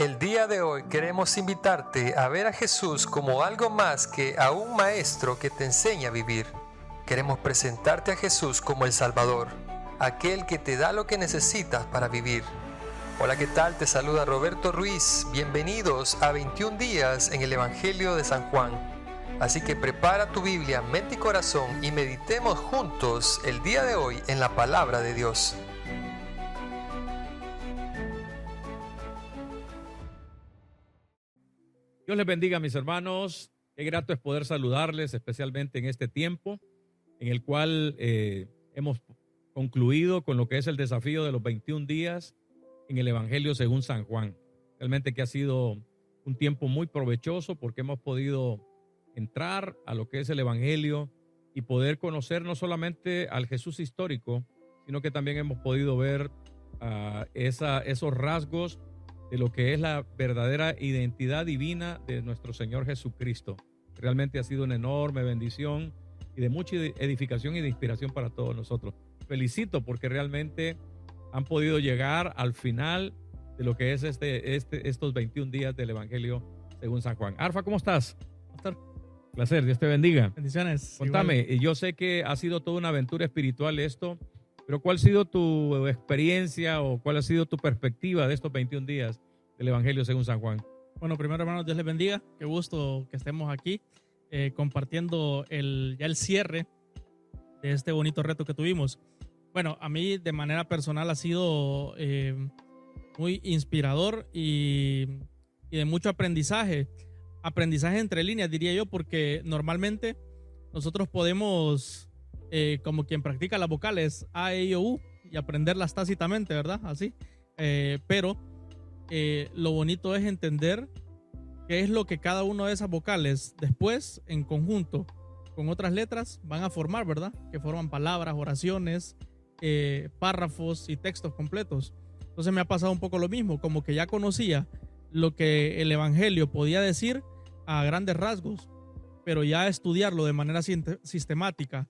El día de hoy queremos invitarte a ver a Jesús como algo más que a un maestro que te enseña a vivir. Queremos presentarte a Jesús como el Salvador, aquel que te da lo que necesitas para vivir. Hola, ¿qué tal? Te saluda Roberto Ruiz. Bienvenidos a 21 días en el Evangelio de San Juan. Así que prepara tu Biblia, mente y corazón y meditemos juntos el día de hoy en la palabra de Dios. Dios les bendiga, mis hermanos. Qué grato es poder saludarles, especialmente en este tiempo en el cual hemos concluido con lo que es el desafío de los 21 días en el Evangelio según San Juan. Realmente que ha sido un tiempo muy provechoso porque hemos podido entrar a lo que es el Evangelio y poder conocer no solamente al Jesús histórico, sino que también hemos podido ver esos rasgos de lo que es la verdadera identidad divina de nuestro Señor Jesucristo. Realmente ha sido una enorme bendición y de mucha edificación y de inspiración para todos nosotros. Felicito porque realmente han podido llegar al final de lo que es estos 21 días del Evangelio según San Juan. Arfa, ¿cómo estás? Pastor, Placer, Dios te bendiga. bendiciones. Contame, Igual. yo sé que ha sido toda una aventura espiritual esto, pero ¿cuál ha sido tu experiencia o cuál ha sido tu perspectiva de estos 21 días del Evangelio según San Juan? Bueno, primero, hermanos, Dios les bendiga. Qué gusto que estemos aquí compartiendo ya el cierre de este bonito reto que tuvimos. Bueno, a mí de manera personal ha sido muy inspirador y de mucho aprendizaje. Aprendizaje entre líneas, diría yo, porque normalmente nosotros podemos, como quien practica las vocales A, E, I, O, U, y aprenderlas tácitamente, ¿verdad? Así. Pero lo bonito es entender qué es lo que cada una de esas vocales después, en conjunto con otras letras, van a formar, ¿verdad? Que forman palabras, oraciones, párrafos y textos completos. Entonces me ha pasado un poco lo mismo, como que ya conocía lo que el Evangelio podía decir a grandes rasgos, pero ya estudiarlo de manera sistemática,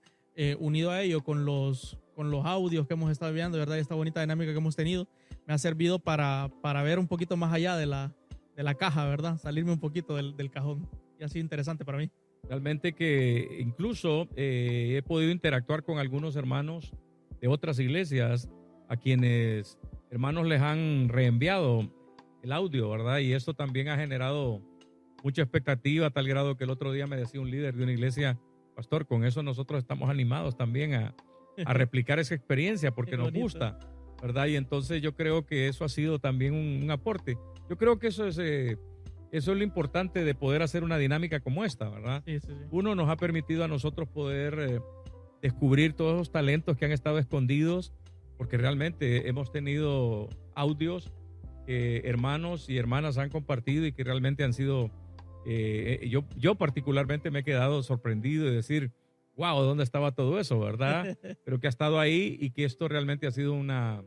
unido a ello con los audios que hemos estado viendo, ¿verdad? Y esta bonita dinámica que hemos tenido, me ha servido para ver un poquito más allá de la caja, ¿verdad? Salirme un poquito del cajón. Y ha sido interesante para mí. Realmente que incluso he podido interactuar con algunos hermanos de otras iglesias a quienes hermanos les han reenviado el audio, ¿verdad? Y esto también ha generado mucha expectativa a tal grado que el otro día me decía un líder de una iglesia: pastor, con eso nosotros estamos animados también a replicar esa experiencia porque nos gusta, ¿verdad? Y entonces yo creo que eso ha sido también un aporte. Yo creo que eso es lo importante de poder hacer una dinámica como esta, ¿verdad? Sí. Uno, nos ha permitido a nosotros poder descubrir todos los talentos que han estado escondidos, porque realmente hemos tenido audios que hermanos y hermanas han compartido y que realmente han sido, yo particularmente me he quedado sorprendido de decir, wow, ¿dónde estaba todo eso, verdad? Pero que ha estado ahí y que esto realmente ha sido una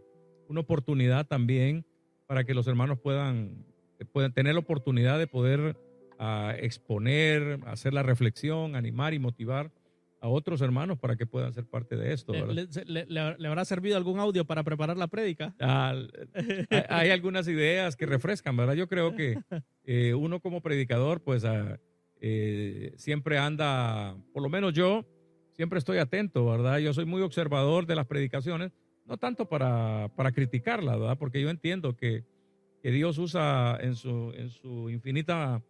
oportunidad también para que los hermanos puedan tener la oportunidad de poder exponer, hacer la reflexión, animar y motivar a otros hermanos para que puedan ser parte de esto, ¿verdad? ¿Le habrá servido algún audio para preparar la prédica? Hay algunas ideas que refrescan, ¿verdad? Yo creo que uno como predicador, pues siempre anda, por lo menos yo, siempre estoy atento, ¿verdad? Yo soy muy observador de las predicaciones, no tanto para criticarlas, ¿verdad? Porque yo entiendo que Dios usa en su infinita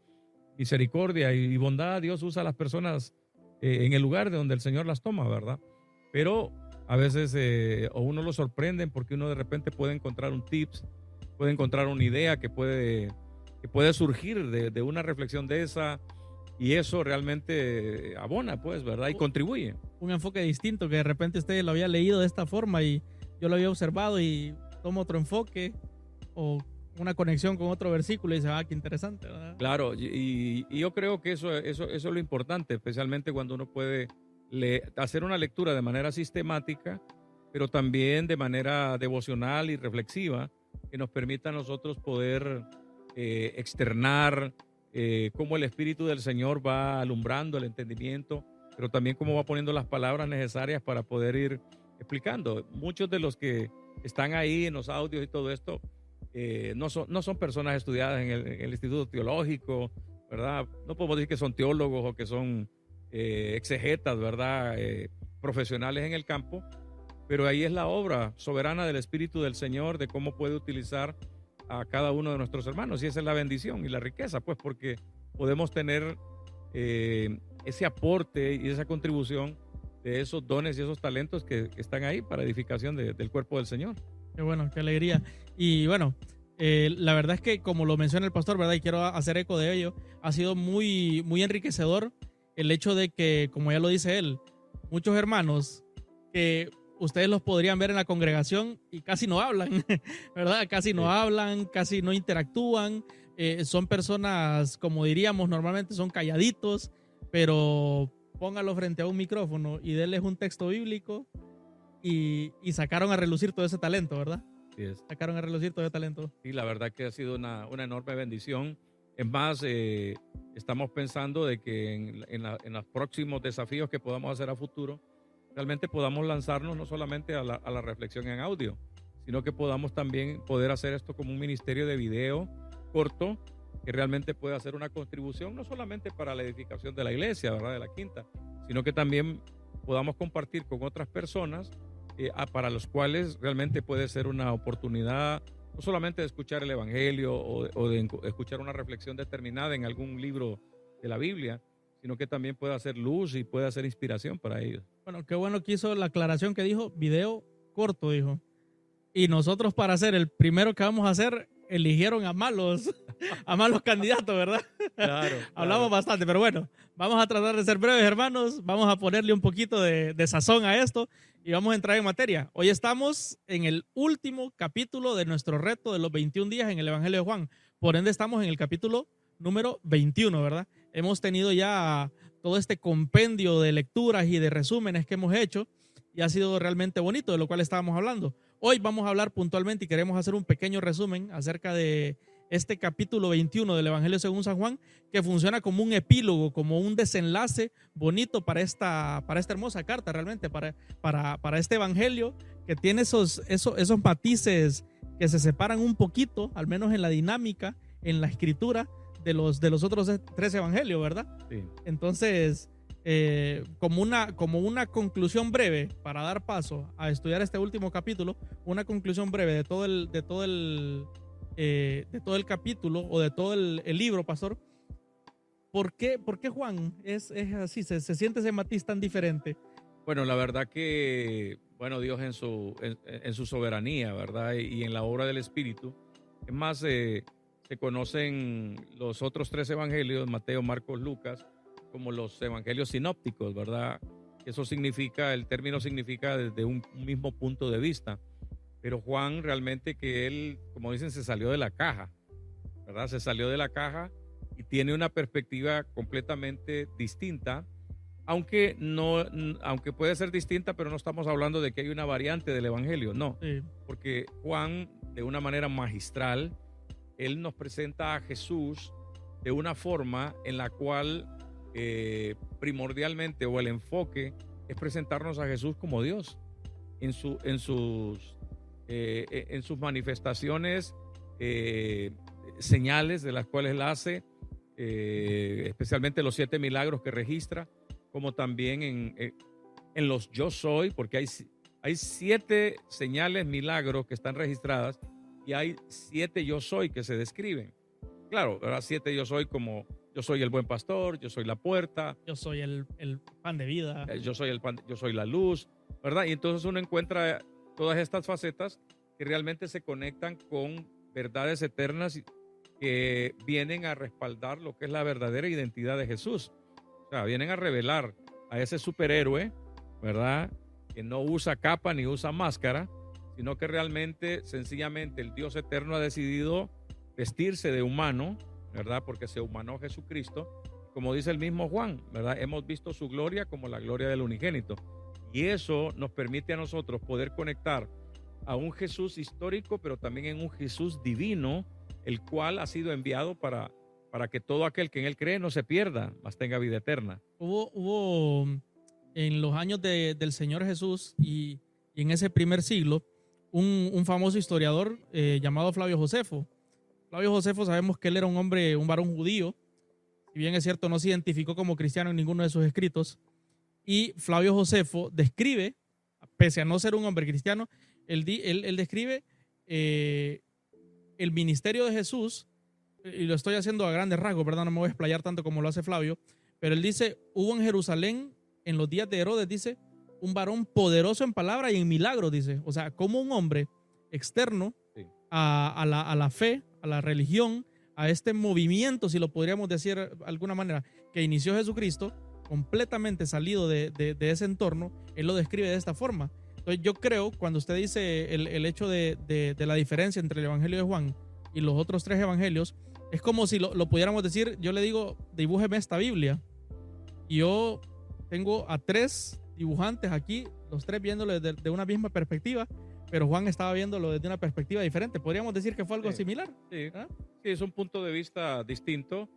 misericordia y bondad, Dios usa a las personas en el lugar de donde el Señor las toma, ¿verdad? Pero a veces o uno lo sorprenden porque uno de repente puede encontrar un tips, puede encontrar una idea que puede surgir de una reflexión de esa, y eso realmente abona, pues, ¿verdad? Y contribuye. Un enfoque distinto que de repente usted lo había leído de esta forma y yo lo había observado y tomo otro enfoque o una conexión con otro versículo y dice, qué interesante, ¿verdad? Claro, y yo creo que eso es lo importante, especialmente cuando uno puede hacer una lectura de manera sistemática, pero también de manera devocional y reflexiva, que nos permita a nosotros poder externar cómo el Espíritu del Señor va alumbrando el entendimiento, pero también cómo va poniendo las palabras necesarias para poder ir explicando. Muchos de los que están ahí en los audios y todo esto, no son personas estudiadas en el Instituto Teológico, ¿verdad? No podemos decir que son teólogos o que son exegetas, ¿verdad? Profesionales en el campo, pero ahí es la obra soberana del Espíritu del Señor de cómo puede utilizar a cada uno de nuestros hermanos, y esa es la bendición y la riqueza, pues, porque podemos tener ese aporte y esa contribución de esos dones y esos talentos que están ahí para edificación del cuerpo del Señor. Qué bueno, qué alegría. Y bueno, la verdad es que como lo menciona el pastor, ¿verdad? Y quiero hacer eco de ello, ha sido muy, muy enriquecedor el hecho de que, como ya lo dice él, muchos hermanos que ustedes los podrían ver en la congregación y casi no hablan, ¿verdad? Casi no hablan, casi no interactúan. Son personas, como diríamos normalmente, son calladitos, pero póngalo frente a un micrófono y denles un texto bíblico y sacaron a relucir todo ese talento, ¿verdad? Sí es. Sacaron a relucir todo ese talento. Sí, la verdad que ha sido una enorme bendición. Es más, estamos pensando de que en los próximos desafíos que podamos hacer a futuro, realmente podamos lanzarnos no solamente a la reflexión en audio, sino que podamos también poder hacer esto como un ministerio de video corto que realmente pueda hacer una contribución no solamente para la edificación de la iglesia, ¿verdad? De la Quinta, sino que también podamos compartir con otras personas para los cuales realmente puede ser una oportunidad no solamente de escuchar el Evangelio o de escuchar una reflexión determinada en algún libro de la Biblia, sino que también puede hacer luz y puede hacer inspiración para ellos. Bueno, qué bueno que hizo la aclaración que dijo, video corto, dijo. Y nosotros para hacer el primero que vamos a hacer, eligieron a malos candidatos, ¿verdad? Claro. Hablamos bastante, pero bueno, vamos a tratar de ser breves, hermanos. Vamos a ponerle un poquito de sazón a esto y vamos a entrar en materia. Hoy estamos en el último capítulo de nuestro reto de los 21 días en el Evangelio de Juan. Por ende, estamos en el capítulo número 21, ¿verdad? Hemos tenido ya todo este compendio de lecturas y de resúmenes que hemos hecho y ha sido realmente bonito, de lo cual estábamos hablando. Hoy vamos a hablar puntualmente y queremos hacer un pequeño resumen acerca de este capítulo 21 del Evangelio según San Juan, que funciona como un epílogo, como un desenlace bonito para esta hermosa carta, realmente, para este Evangelio, que tiene esos matices que se separan un poquito, al menos en la dinámica, en la escritura de los otros 3 evangelios, ¿verdad? Sí. Entonces, como una conclusión breve para dar paso a estudiar este último capítulo, una conclusión breve de todo el capítulo o de todo el libro, pastor. ¿Por qué Juan es así? Se siente ese matiz tan diferente. Bueno, la verdad que, bueno, Dios en su soberanía, ¿verdad? Y en la obra del Espíritu. Es más, se conocen los otros 3 evangelios, Mateo, Marcos, Lucas, como los evangelios sinópticos, ¿verdad? Eso significa, el término significa desde un mismo punto de vista. Pero Juan realmente que él, como dicen, se salió de la caja, ¿verdad? Se salió de la caja y tiene una perspectiva completamente distinta, aunque puede ser distinta, pero no estamos hablando de que hay una variante del evangelio, no. Sí. Porque Juan, de una manera magistral, él nos presenta a Jesús de una forma en la cual primordialmente, o el enfoque es presentarnos a Jesús como Dios en sus manifestaciones, señales de las cuales él hace, especialmente los 7 milagros que registra, como también en los yo soy, porque hay 7 señales, milagros que están registradas y hay 7 yo soy que se describen. Claro, ¿verdad? 7 yo soy, como yo soy el buen pastor, yo soy la puerta, yo soy el pan de vida, yo soy la luz, ¿verdad? Y entonces uno encuentra todas estas facetas que realmente se conectan con verdades eternas que vienen a respaldar lo que es la verdadera identidad de Jesús. O sea, vienen a revelar a ese superhéroe, ¿verdad? Que no usa capa ni usa máscara, sino que realmente, sencillamente, el Dios eterno ha decidido vestirse de humano, ¿verdad? Porque se humanó Jesucristo. Como dice el mismo Juan, ¿verdad? Hemos visto su gloria como la gloria del unigénito. Y eso nos permite a nosotros poder conectar a un Jesús histórico, pero también en un Jesús divino, el cual ha sido enviado para que todo aquel que en él cree no se pierda, mas tenga vida eterna. Hubo en los años del Señor Jesús y en ese primer siglo, un famoso historiador llamado Flavio Josefo. Flavio Josefo, sabemos que él era un varón judío. Si bien es cierto, no se identificó como cristiano en ninguno de sus escritos. Y Flavio Josefo describe, pese a no ser un hombre cristiano, él describe el ministerio de Jesús, y lo estoy haciendo a grandes rasgos, ¿verdad? No me voy a explayar tanto como lo hace Flavio, pero él dice, hubo en Jerusalén, en los días de Herodes, dice, un varón poderoso en palabra y en milagros, dice. O sea, como un hombre externo a la fe, a la religión, a este movimiento, si lo podríamos decir de alguna manera, que inició Jesucristo, completamente salido de ese entorno, él lo describe de esta forma. Entonces yo creo, cuando usted dice el hecho de la diferencia entre el Evangelio de Juan y los otros 3 evangelios, es como si lo pudiéramos decir, yo le digo, dibújeme esta Biblia. Y yo tengo a 3 dibujantes aquí, los 3 viéndolo de una misma perspectiva, pero Juan estaba viéndolo desde una perspectiva diferente. ¿Podríamos decir que fue algo similar? Sí. Sí, es un punto de vista distinto,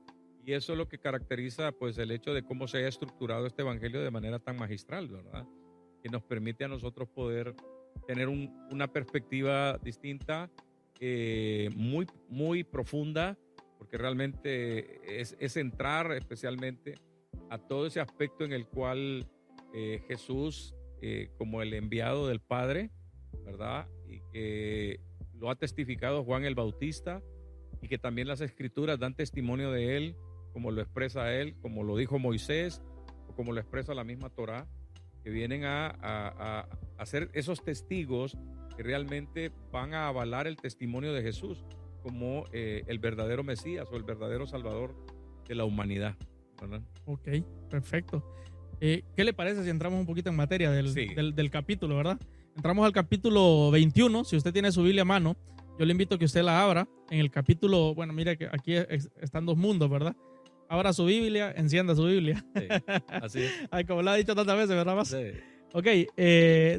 y eso es lo que caracteriza pues el hecho de cómo se haya estructurado este evangelio de manera tan magistral, ¿verdad? Que nos permite a nosotros poder tener una perspectiva distinta, muy, muy profunda, porque realmente es entrar especialmente a todo ese aspecto en el cual Jesús, como el enviado del Padre, ¿verdad? Y que lo ha testificado Juan el Bautista, y que también las escrituras dan testimonio de él, como lo expresa él, como lo dijo Moisés, o como lo expresa la misma Torá, que vienen a ser esos testigos que realmente van a avalar el testimonio de Jesús como el verdadero Mesías o el verdadero Salvador de la humanidad, ¿verdad? Ok, perfecto. ¿Qué le parece si entramos un poquito en materia del capítulo, verdad? Entramos al capítulo 21. Si usted tiene su Biblia a mano, yo le invito a que usted la abra en el capítulo. Bueno, mira que aquí están 2 mundos, ¿verdad? Abra su Biblia, encienda su Biblia. Sí, así es. Ay, como lo ha dicho tantas veces, ¿verdad? Sí. Ok,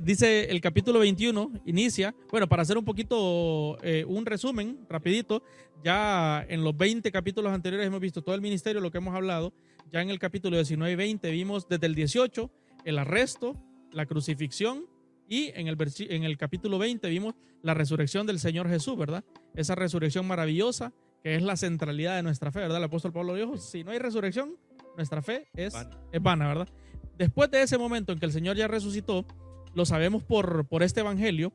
dice el capítulo 21, inicia. Bueno, para hacer un poquito un resumen rapidito, ya en los 20 capítulos anteriores hemos visto todo el ministerio, lo que hemos hablado. Ya en el capítulo 19 y 20 vimos desde el 18 el arresto, la crucifixión, y en el capítulo 20 vimos la resurrección del Señor Jesús, ¿verdad? Esa resurrección maravillosa que es la centralidad de nuestra fe, ¿verdad? El apóstol Pablo dijo, si no hay resurrección, nuestra fe es vana, ¿verdad? Después de ese momento en que el Señor ya resucitó, lo sabemos por este evangelio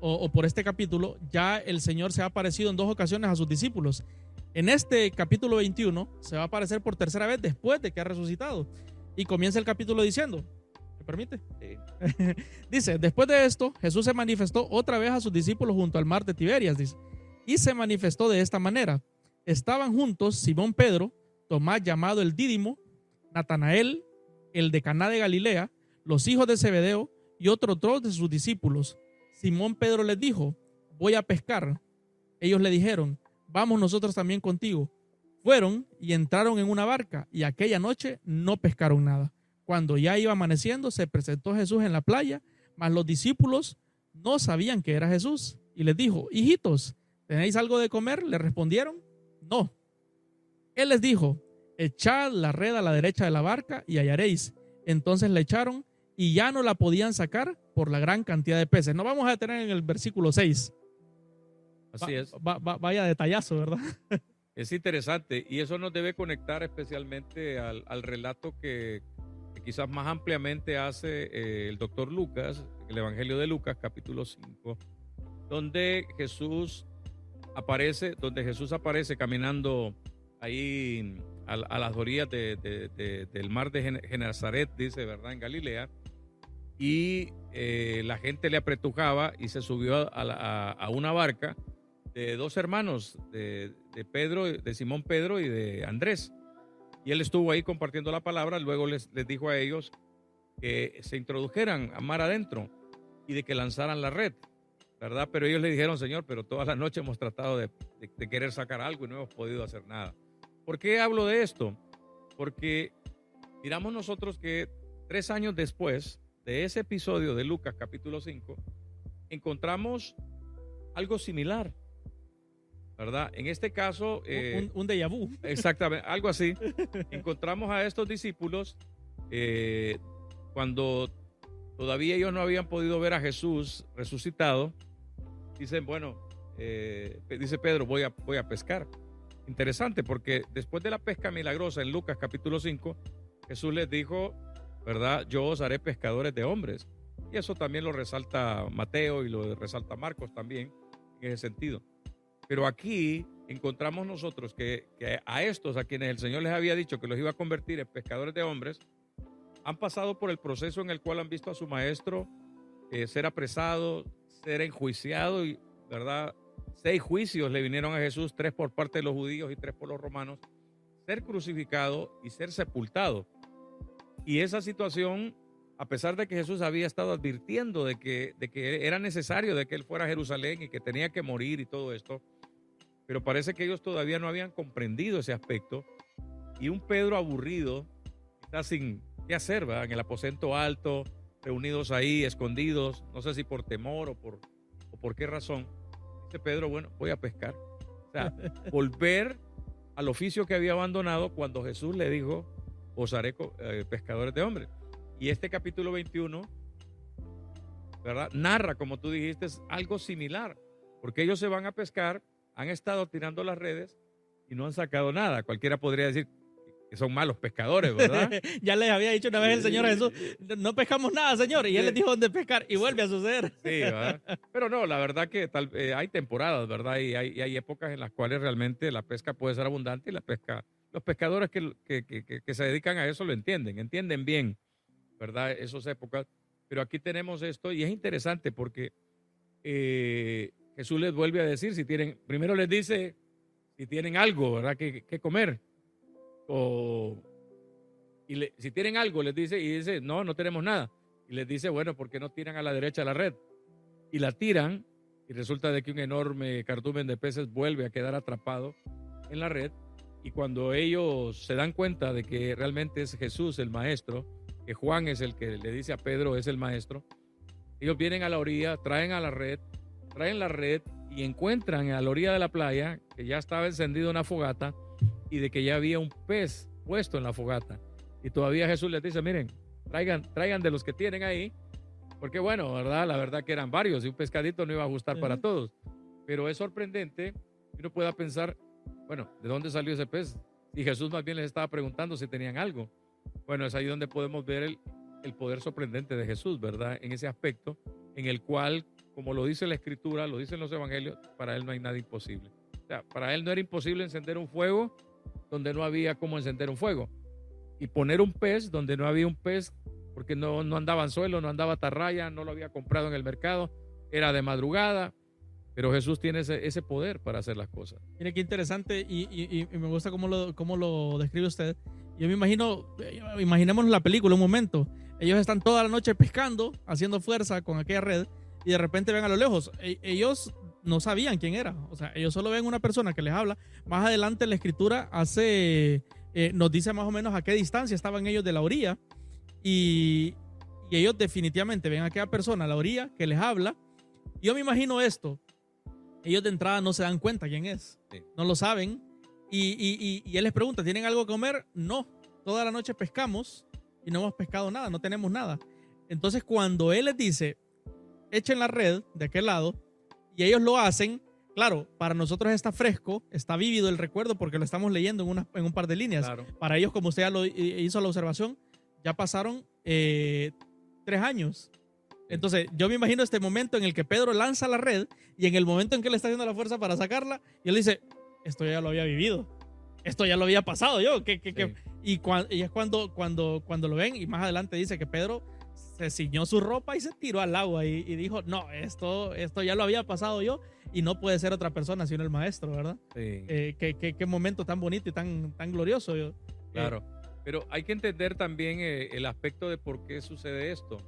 o por este capítulo, ya el Señor se ha aparecido en 2 ocasiones a sus discípulos. En este capítulo 21 se va a aparecer por tercera vez después de que ha resucitado. Y comienza el capítulo diciendo, ¿me permite? Sí. Dice, después de esto, Jesús se manifestó otra vez a sus discípulos junto al mar de Tiberias, dice, y se manifestó de esta manera. Estaban juntos Simón Pedro, Tomás llamado el Dídimo, Natanael, el de Caná de Galilea, los hijos de Zebedeo y otros 2 de sus discípulos. Simón Pedro les dijo, voy a pescar. Ellos le dijeron, vamos nosotros también contigo. Fueron y entraron en una barca, y aquella noche no pescaron nada. Cuando ya iba amaneciendo, se presentó Jesús en la playa, mas los discípulos no sabían que era Jesús. Y les dijo, hijitos, ¿tenéis algo de comer? Le respondieron, no. Él les dijo, echad la red a la derecha de la barca y hallaréis. Entonces la echaron y ya no la podían sacar por la gran cantidad de peces. Nos vamos a detener en el versículo 6. Así es. Vaya detallazo, ¿verdad? Es interesante, y eso nos debe conectar especialmente al relato que quizás más ampliamente hace el doctor Lucas, el Evangelio de Lucas, capítulo 5, donde Jesús aparece caminando ahí a las orillas del mar de Genezaret, dice, ¿verdad? En Galilea, y la gente le apretujaba y se subió a una barca de 2 hermanos, de Simón Pedro y de Andrés. Y él estuvo ahí compartiendo la palabra. Luego les dijo a ellos que se introdujeran a mar adentro y de que lanzaran la red, ¿verdad? Pero ellos le dijeron, Señor, pero toda la noche hemos tratado de querer sacar algo y no hemos podido hacer nada. ¿Por qué hablo de esto? Porque miramos nosotros que 3 años después de ese episodio de Lucas capítulo 5, encontramos algo similar, ¿verdad? En este caso... un déjà vu. Exactamente, algo así. Encontramos a estos discípulos cuando todavía ellos no habían podido ver a Jesús resucitado, dicen, bueno, dice Pedro, voy a pescar. Interesante, porque después de la pesca milagrosa en Lucas capítulo 5, Jesús les dijo, ¿verdad? Yo os haré pescadores de hombres. Y eso también lo resalta Mateo y lo resalta Marcos también en ese sentido. Pero aquí encontramos nosotros que a estos, a quienes el Señor les había dicho que los iba a convertir en pescadores de hombres, han pasado por el proceso en el cual han visto a su maestro ser apresado, ser enjuiciado, y, ¿verdad? 6 juicios le vinieron a Jesús, 3 por parte de los judíos y 3 por los romanos, ser crucificado y ser sepultado. Y esa situación, a pesar de que Jesús había estado advirtiendo de que era necesario de que él fuera a Jerusalén y que tenía que morir y todo esto, pero parece que ellos todavía no habían comprendido ese aspecto. Y un Pedro aburrido, está sin qué hacer, ¿verdad? En el aposento alto, reunidos ahí, escondidos, no sé si por temor o por qué razón. Dice Pedro, bueno, voy a pescar. O sea, volver al oficio que había abandonado cuando Jesús le dijo, os haré pescadores de hombres. Y este capítulo 21, ¿verdad? Narra, como tú dijiste, algo similar, porque ellos se van a pescar, han estado tirando las redes y no han sacado nada. Cualquiera podría decir que son malos pescadores, ¿verdad? Ya les había dicho una vez el Señor a Jesús, no pescamos nada, Señor, y él les dijo dónde pescar, y vuelve a suceder. Sí, ¿verdad? Pero no, la verdad que hay temporadas, ¿verdad? Y hay épocas en las cuales realmente la pesca puede ser abundante y los pescadores que se dedican a eso lo entienden bien, ¿verdad? Esas épocas. Pero aquí tenemos esto y es interesante porque Jesús les vuelve a decir, primero les dice si tienen algo, ¿verdad? Que comer. Si tienen algo, les dice, y dice, no tenemos nada. Y les dice, bueno, ¿por qué no tiran a la derecha la red? Y la tiran, y resulta de que un enorme cardumen de peces vuelve a quedar atrapado en la red. Y cuando ellos se dan cuenta de que realmente es Jesús el maestro, que Juan es el que le dice a Pedro es el maestro, ellos vienen a la orilla, traen la red y encuentran a la orilla de la playa que ya estaba encendida una fogata y de que ya había un pez puesto en la fogata. Y todavía Jesús les dice, miren, traigan de los que tienen ahí, porque bueno, ¿verdad? La verdad que eran varios y un pescadito no iba a ajustar para todos. Pero es sorprendente que uno pueda pensar, bueno, ¿de dónde salió ese pez? Y Jesús más bien les estaba preguntando si tenían algo. Bueno, es ahí donde podemos ver el poder sorprendente de Jesús, ¿verdad? En ese aspecto, en el cual, como lo dice la Escritura, lo dicen los evangelios, para él no hay nada imposible. O sea, para él no era imposible encender un fuego donde no había cómo encender un fuego. Y poner un pez donde no había un pez, porque no andaba anzuelo, no andaba atarraya, no lo había comprado en el mercado, era de madrugada. Pero Jesús tiene ese poder para hacer las cosas. Mire qué interesante y me gusta cómo lo describe usted. Yo me imaginemos la película un momento. Ellos están toda la noche pescando, haciendo fuerza con aquella red y de repente ven a lo lejos. Ellos no sabían quién era. O sea, ellos solo ven una persona que les habla. Más adelante la escritura nos dice más o menos a qué distancia estaban ellos de la orilla y ellos definitivamente ven a aquella persona a la orilla que les habla. Yo me imagino esto. Ellos de entrada no se dan cuenta quién es, sí. No lo saben y él les pregunta, ¿tienen algo que comer? No, toda la noche pescamos y no hemos pescado nada, no tenemos nada. Entonces cuando él les dice, echen la red de aquel lado y ellos lo hacen, claro, para nosotros está fresco, está vívido el recuerdo porque lo estamos leyendo en un par de líneas. Claro. Para ellos, como usted ya lo hizo la observación, ya pasaron 3 años. Entonces, yo me imagino este momento en el que Pedro lanza la red y en el momento en que él está haciendo la fuerza para sacarla, y él dice, esto ya lo había vivido, esto ya lo había pasado yo. Y es cuando lo ven, y más adelante dice que Pedro se ciñó su ropa y se tiró al agua y dijo, no, esto ya lo había pasado yo y no puede ser otra persona sino el maestro, ¿verdad? Sí. Qué momento tan bonito y tan glorioso. Claro, pero hay que entender también el aspecto de por qué sucede esto.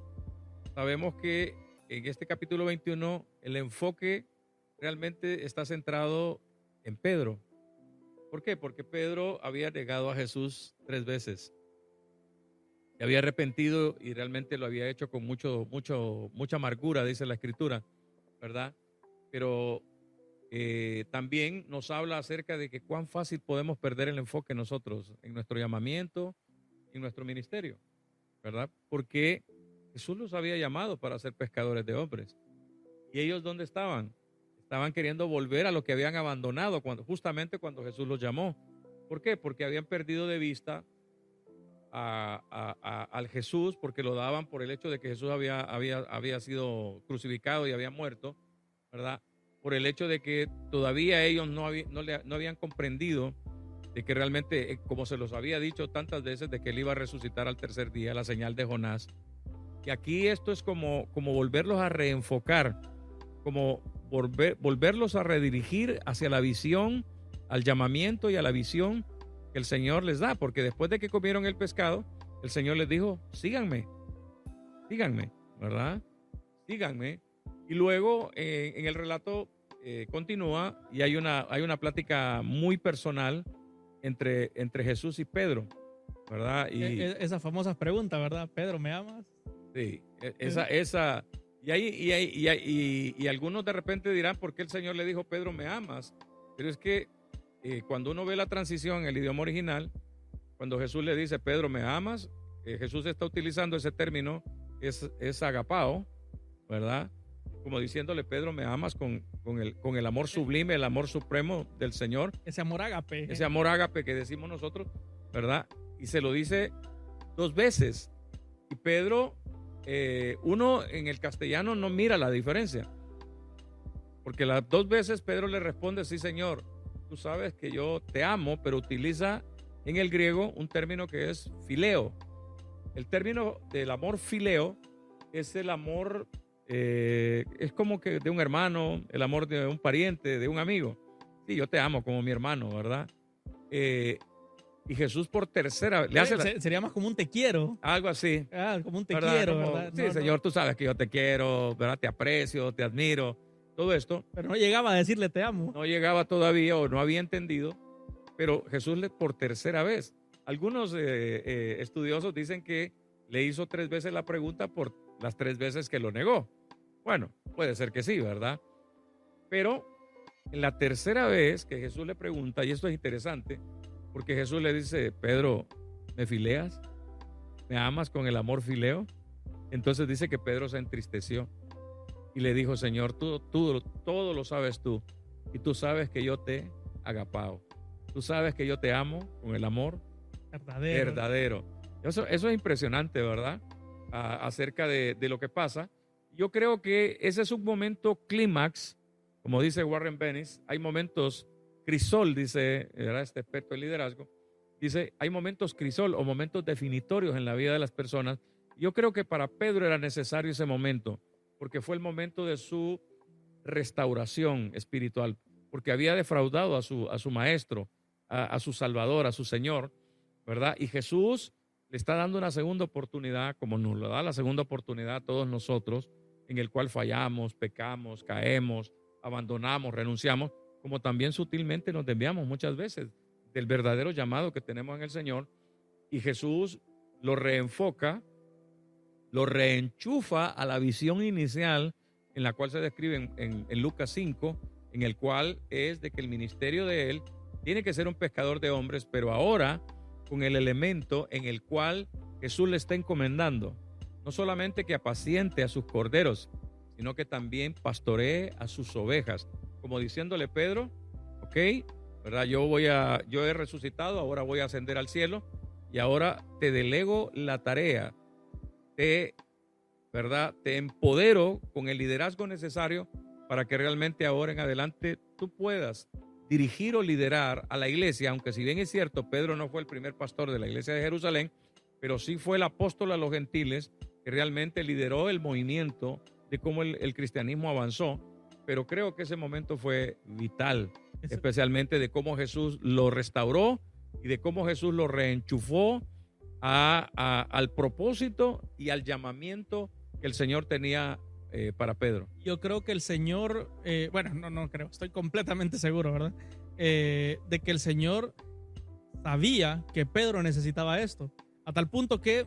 Sabemos que en este capítulo 21 el enfoque realmente está centrado en Pedro. ¿Por qué? Porque Pedro había negado a Jesús 3 veces. Se había arrepentido y realmente lo había hecho con mucha amargura, dice la Escritura, ¿verdad? Pero también nos habla acerca de que cuán fácil podemos perder el enfoque nosotros en nuestro llamamiento, en nuestro ministerio, ¿verdad? Porque Jesús los había llamado para ser pescadores de hombres. ¿Y ellos dónde estaban? estaban queriendo volver a lo que habían abandonado justamente cuando Jesús los llamó. ¿Por qué? Porque habían perdido de vista al Jesús, porque lo daban por el hecho de que Jesús había sido crucificado y había muerto, ¿verdad? Por el hecho de que todavía ellos no habían comprendido de que realmente, como se los había dicho tantas veces, de que él iba a resucitar al tercer día, la señal de Jonás. Y aquí esto es como volverlos a reenfocar, como volverlos a redirigir hacia la visión, al llamamiento y a la visión que el Señor les da, porque después de que comieron el pescado, el Señor les dijo, síganme, ¿verdad? Síganme. Y luego en el relato continúa y hay una plática muy personal entre Jesús y Pedro, ¿verdad? Y esas famosas preguntas, ¿verdad? Pedro, ¿me amas? Sí, esa y algunos de repente dirán, ¿por qué el Señor le dijo, Pedro, me amas? Pero es que cuando uno ve la transición en el idioma original, cuando Jesús le dice, Pedro, ¿me amas? Jesús está utilizando ese término, es agapao, ¿verdad? Como diciéndole, Pedro, ¿me amas? Con el amor sublime, el amor supremo del Señor. Ese amor ágape. Ese amor ágape que decimos nosotros, ¿verdad? Y se lo dice 2 veces. Y Pedro, uno en el castellano no mira la diferencia. Porque las 2 veces Pedro le responde, sí, Señor, tú sabes que yo te amo, pero utiliza en el griego un término que es fileo. El término del amor fileo es el amor, es como que de un hermano, el amor de un pariente, de un amigo. Sí, yo te amo como mi hermano, ¿verdad? Y Jesús por tercera vez le hace sería más como un te quiero. Algo así. Como un te ¿verdad? quiero, Como, ¿verdad? Sí, Señor, tú sabes que yo te quiero, ¿verdad? Te aprecio, te admiro, todo esto. Pero no llegaba a decirle te amo. No llegaba todavía o no había entendido, pero Jesús por tercera vez. Algunos estudiosos dicen que le hizo 3 veces la pregunta por las 3 veces que lo negó. Bueno, puede ser que sí, ¿verdad? Pero en la tercera vez que Jesús le pregunta, y esto es interesante, porque Jesús le dice, Pedro, ¿me fileas? ¿Me amas con el amor fileo? Entonces dice que Pedro se entristeció y le dijo, Señor, tú todo lo sabes tú, y tú sabes que yo te agapao. Tú sabes que yo te amo con el amor verdadero. Eso es impresionante, ¿verdad? Acerca de lo que pasa. Yo creo que ese es un momento clímax, como dice Warren Bennis. Hay momentos crisol, dice, ¿verdad? Este experto en liderazgo, dice, hay momentos crisol o momentos definitorios en la vida de las personas. Yo creo que para Pedro era necesario ese momento, porque fue el momento de su restauración espiritual, porque había defraudado a su maestro, a su Salvador, a su Señor, ¿verdad? Y Jesús le está dando una segunda oportunidad, como nos lo da la segunda oportunidad a todos nosotros, en el cual fallamos, pecamos, caemos, abandonamos, renunciamos, como también sutilmente nos desviamos muchas veces del verdadero llamado que tenemos en el Señor, y Jesús lo reenfoca, lo reenchufa a la visión inicial en la cual se describe en Lucas 5, en el cual es de que el ministerio de él tiene que ser un pescador de hombres, pero ahora con el elemento en el cual Jesús le está encomendando, no solamente que apaciente a sus corderos, sino que también pastoree a sus ovejas, como diciéndole, Pedro, ok, ¿verdad? Yo he resucitado, ahora voy a ascender al cielo y ahora te delego la tarea, ¿verdad? Te empodero con el liderazgo necesario para que realmente ahora en adelante tú puedas dirigir o liderar a la iglesia, aunque si bien es cierto, Pedro no fue el primer pastor de la iglesia de Jerusalén, pero sí fue el apóstol a los gentiles que realmente lideró el movimiento de cómo el cristianismo avanzó. Pero creo que ese momento fue vital, especialmente de cómo Jesús lo restauró y de cómo Jesús lo reenchufó al propósito y al llamamiento que el Señor tenía para Pedro. Yo creo que el Señor, no creo, estoy completamente seguro, ¿verdad? De que el Señor sabía que Pedro necesitaba esto, a tal punto que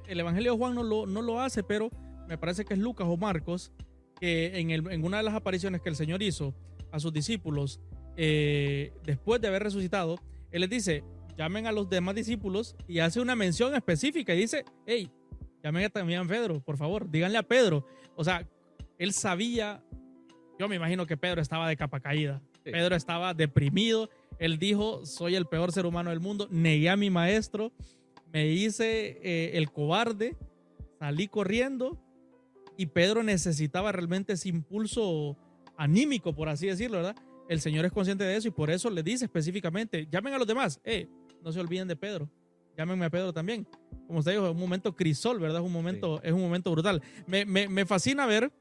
el Evangelio de Juan no lo hace, pero me parece que es Lucas o Marcos, que en una de las apariciones que el Señor hizo a sus discípulos, después de haber resucitado, Él les dice, llamen a los demás discípulos, y hace una mención específica y dice, hey, llamen también a Pedro, por favor, díganle a Pedro. O sea, Él sabía Yo me imagino que Pedro estaba de capa caída. Sí. Pedro estaba deprimido. Él dijo, soy el peor ser humano del mundo. Negué a mi maestro. Me hice el cobarde. Salí corriendo. Y Pedro necesitaba realmente ese impulso anímico, por así decirlo, ¿verdad? El Señor es consciente de eso y por eso le dice específicamente, llamen a los demás. No se olviden de Pedro. Llámenme a Pedro también. Como usted dijo, es un momento crisol, ¿verdad? Es un momento brutal. Me fascina ver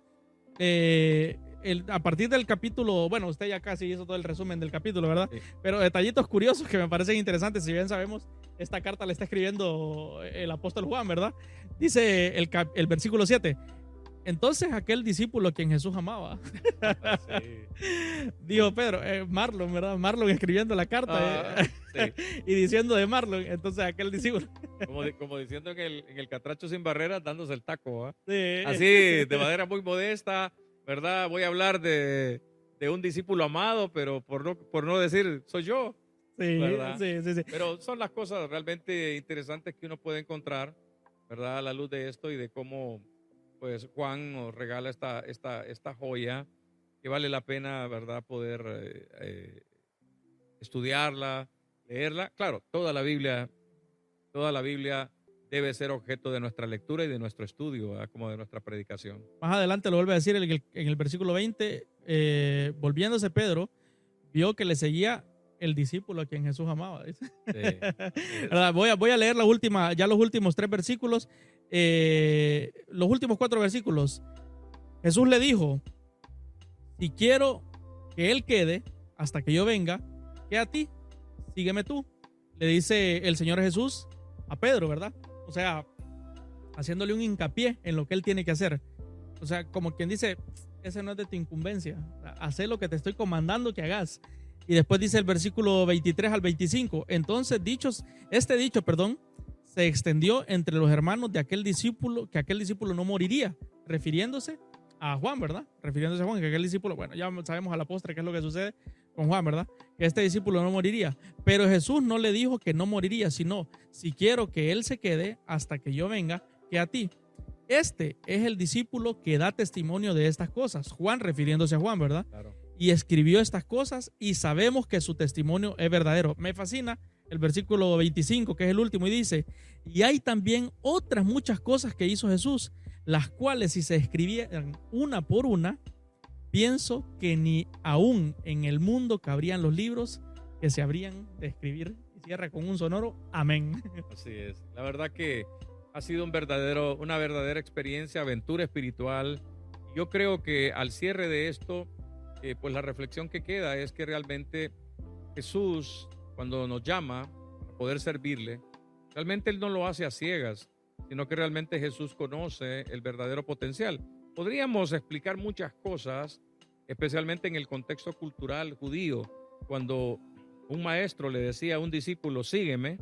a partir del capítulo, bueno, usted ya casi hizo todo el resumen del capítulo, ¿verdad? Sí. Pero detallitos curiosos que me parecen interesantes. Si bien sabemos, esta carta la está escribiendo el apóstol Juan, ¿verdad? Dice el versículo 7. Entonces aquel discípulo a quien Jesús amaba, dijo Pedro, Marlon, ¿verdad? Marlon escribiendo la carta y diciendo de Marlon. Entonces aquel discípulo. Como diciendo en el catracho sin barreras, dándose el taco, ¿eh? Sí. Así, de manera muy modesta, ¿verdad? Voy a hablar de un discípulo amado, pero por no decir, soy yo. Sí, ¿verdad? sí. Pero son las cosas realmente interesantes que uno puede encontrar, ¿verdad? A la luz de esto y de cómo pues Juan nos regala esta joya que vale la pena, ¿verdad? Poder estudiarla, leerla. Claro, toda la Biblia debe ser objeto de nuestra lectura y de nuestro estudio, ¿verdad? Como de nuestra predicación. Más adelante lo vuelve a decir en el versículo 20, volviéndose Pedro, vio que le seguía el discípulo a quien Jesús amaba. Dice. Sí. Voy a leer los últimos 3 versículos. Los últimos 4 versículos. Jesús le dijo, si quiero que él quede hasta que yo venga, ¿qué a ti? Sígueme tú. Le dice el Señor Jesús a Pedro, ¿verdad? O sea, haciéndole un hincapié en lo que él tiene que hacer. O sea, como quien dice, ese no es de tu incumbencia. Haz lo que te estoy comandando que hagas. Y después dice el versículo 23 al 25. Entonces este dicho, se extendió entre los hermanos de aquel discípulo, que aquel discípulo no moriría, refiriéndose a Juan, ¿verdad? Refiriéndose a Juan, que aquel discípulo, bueno, ya sabemos a la postre qué es lo que sucede con Juan, ¿verdad? Que este discípulo no moriría. Pero Jesús no le dijo que no moriría, sino, si quiero que él se quede hasta que yo venga, que a ti. Este es el discípulo que da testimonio de estas cosas. Juan, refiriéndose a Juan, ¿verdad? Claro. Y escribió estas cosas y sabemos que su testimonio es verdadero. Me fascina el versículo 25, que es el último, y dice, y hay también otras muchas cosas que hizo Jesús, las cuales si se escribieran una por una, pienso que ni aún en el mundo cabrían los libros que se habrían de escribir. Y cierra con un sonoro amén. Así es. La verdad que ha sido una verdadera experiencia, aventura espiritual. Yo creo que al cierre de esto, pues la reflexión que queda es que realmente Jesús, cuando nos llama a poder servirle, realmente Él no lo hace a ciegas, sino que realmente Jesús conoce el verdadero potencial. Podríamos explicar muchas cosas, especialmente en el contexto cultural judío, cuando un maestro le decía a un discípulo, sígueme,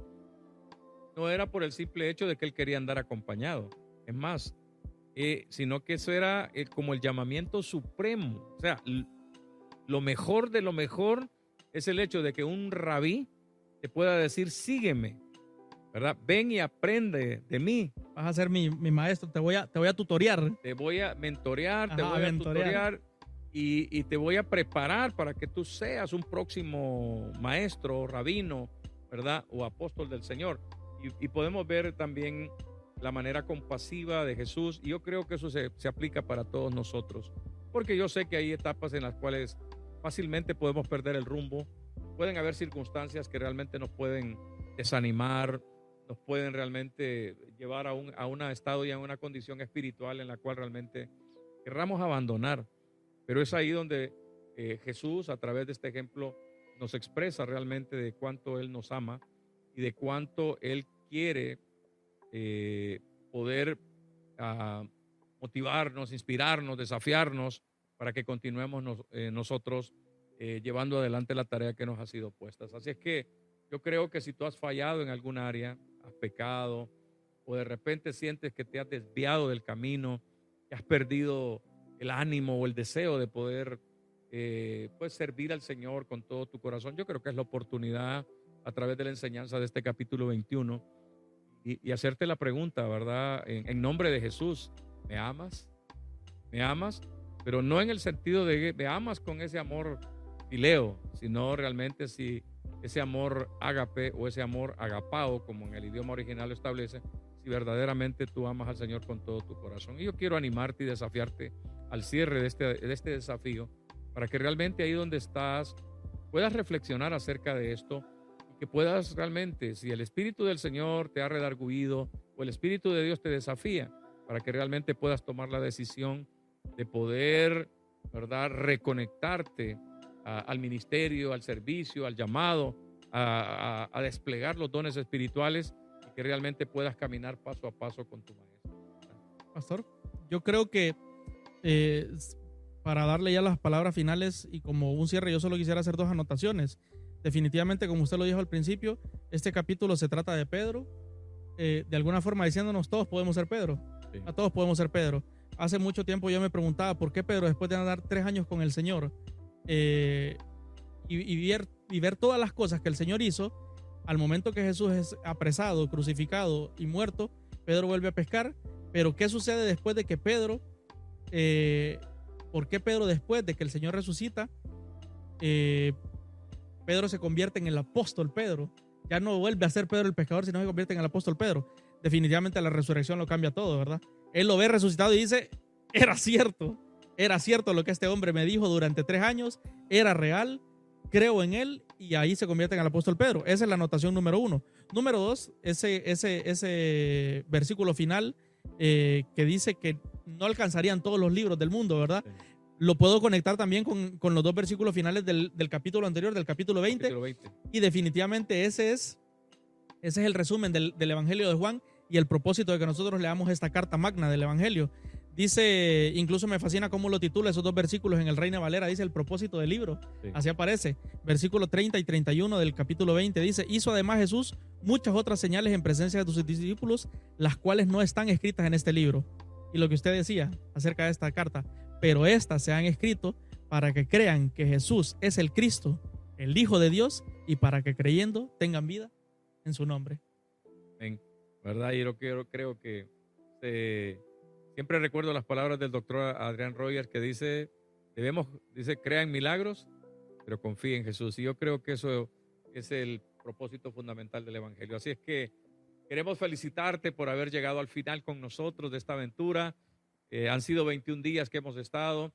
no era por el simple hecho de que él quería andar acompañado. Es más, sino que eso era como el llamamiento supremo. O sea, lo mejor de lo mejor es el hecho de que un rabí te pueda decir, sígueme, ¿verdad? Ven y aprende de mí. Vas a ser mi maestro, te voy a tutorear. Te voy a mentorear, Ajá, te voy a tutorear y te voy a preparar para que tú seas un próximo maestro, rabino, ¿verdad? O apóstol del Señor. Y podemos ver también la manera compasiva de Jesús, y yo creo que eso se aplica para todos nosotros, porque yo sé que hay etapas en las cuales fácilmente podemos perder el rumbo, pueden haber circunstancias que realmente nos pueden desanimar, nos pueden realmente llevar a un estado y a una condición espiritual en la cual realmente querramos abandonar, pero es ahí donde Jesús, a través de este ejemplo, nos expresa realmente de cuánto Él nos ama y de cuánto Él quiere poder motivarnos, inspirarnos, desafiarnos para que continuemos nosotros llevando adelante la tarea que nos ha sido puesta. Así es que yo creo que si tú has fallado en algún área, has pecado o de repente sientes que te has desviado del camino, que has perdido el ánimo o el deseo de poder pues servir al Señor con todo tu corazón, yo creo que es la oportunidad a través de la enseñanza de este capítulo 21 y hacerte la pregunta, ¿verdad? En nombre de Jesús, ¿me amas? ¿Me amas? pero no en el sentido de que me amas con ese amor fileo, sino realmente si ese amor ágape o ese amor agapao, como en el idioma original lo establece, si verdaderamente tú amas al Señor con todo tu corazón. Y yo quiero animarte y desafiarte al cierre de este desafío, para que realmente ahí donde estás puedas reflexionar acerca de esto y que puedas realmente, si el Espíritu del Señor te ha redarguido o el Espíritu de Dios te desafía, para que realmente puedas tomar la decisión de poder, ¿verdad?, reconectarte al ministerio, al servicio, al llamado, a desplegar los dones espirituales y que realmente puedas caminar paso a paso con tu maestro. Pastor, yo creo que para darle ya las palabras finales y como un cierre, yo solo quisiera hacer dos anotaciones. Definitivamente, como usted lo dijo al principio, este capítulo se trata de Pedro, de alguna forma diciéndonos todos podemos ser Pedro. Sí. A todos podemos ser Pedro. Hace mucho tiempo yo me preguntaba por qué Pedro, después de andar 3 años con el Señor y ver todas las cosas que el Señor hizo, al momento que Jesús es apresado, crucificado y muerto, Pedro vuelve a pescar. Pero ¿qué sucede después de que Pedro, por qué Pedro después de que el Señor resucita, Pedro se convierte en el apóstol Pedro? Ya no vuelve a ser Pedro el pescador, sino se convierte en el apóstol Pedro. Definitivamente la resurrección lo cambia todo, ¿verdad? Él lo ve resucitado y dice, era cierto lo que este hombre me dijo durante 3 años, era real, creo en él, y ahí se convierte en el apóstol Pedro. Esa es la anotación número 1. Número 2, ese versículo final que dice que no alcanzarían todos los libros del mundo, ¿verdad? Sí. Lo puedo conectar también con los 2 versículos finales del capítulo anterior, del capítulo 20. Y definitivamente ese es el resumen del Evangelio de Juan y el propósito de que nosotros leamos esta carta magna del Evangelio. Dice, incluso me fascina cómo lo titula esos 2 versículos en el Reina Valera, dice el propósito del libro. Sí. Así aparece. Versículo 30 y 31 del capítulo 20 dice, hizo además Jesús muchas otras señales en presencia de sus discípulos, las cuales no están escritas en este libro. Y lo que usted decía acerca de esta carta, pero estas se han escrito para que crean que Jesús es el Cristo, el Hijo de Dios, y para que creyendo tengan vida en su nombre. En verdad, yo creo que siempre recuerdo las palabras del doctor Adrián Rogers que dice, crea en milagros, pero confía en Jesús. Y yo creo que eso es el propósito fundamental del Evangelio. Así es que queremos felicitarte por haber llegado al final con nosotros de esta aventura. Han sido 21 días que hemos estado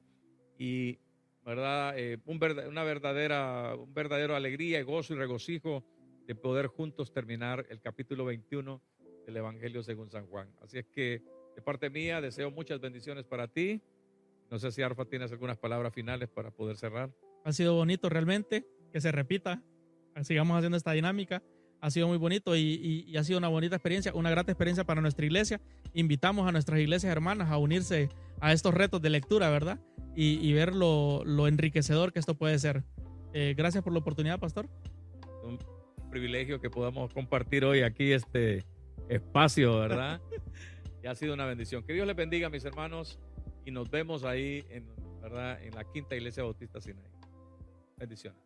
y, ¿verdad? Un verdadero alegría, gozo y regocijo de poder juntos terminar el capítulo 21 del Evangelio según San Juan. Así es que de parte mía deseo muchas bendiciones para ti. No sé si Arfa tienes algunas palabras finales para poder cerrar. Ha sido bonito realmente que se repita, sigamos haciendo esta dinámica. Ha sido muy bonito y ha sido una bonita experiencia, una grata experiencia para nuestra iglesia. Invitamos a nuestras iglesias hermanas a unirse a estos retos de lectura, ¿verdad? Y ver lo enriquecedor que esto puede ser. Gracias por la oportunidad, pastor. Un privilegio que podamos compartir hoy aquí este espacio, ¿verdad? Y ha sido una bendición. Que Dios les bendiga, mis hermanos, y nos vemos ahí, ¿verdad?, en la Quinta Iglesia Bautista Sinaí. Bendiciones.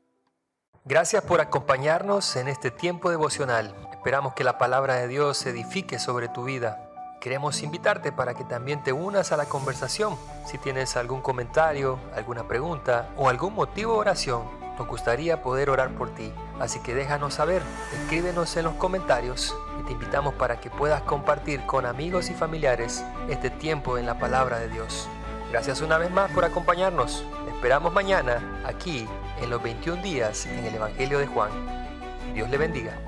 Gracias por acompañarnos en este tiempo devocional. Esperamos que la palabra de Dios se edifique sobre tu vida. Queremos invitarte para que también te unas a la conversación. Si tienes algún comentario, alguna pregunta o algún motivo de oración, nos gustaría poder orar por ti. Así que déjanos saber, escríbenos en los comentarios y te invitamos para que puedas compartir con amigos y familiares este tiempo en la palabra de Dios. Gracias una vez más por acompañarnos. Esperamos mañana aquí en los 21 días en el Evangelio de Juan. Dios le bendiga.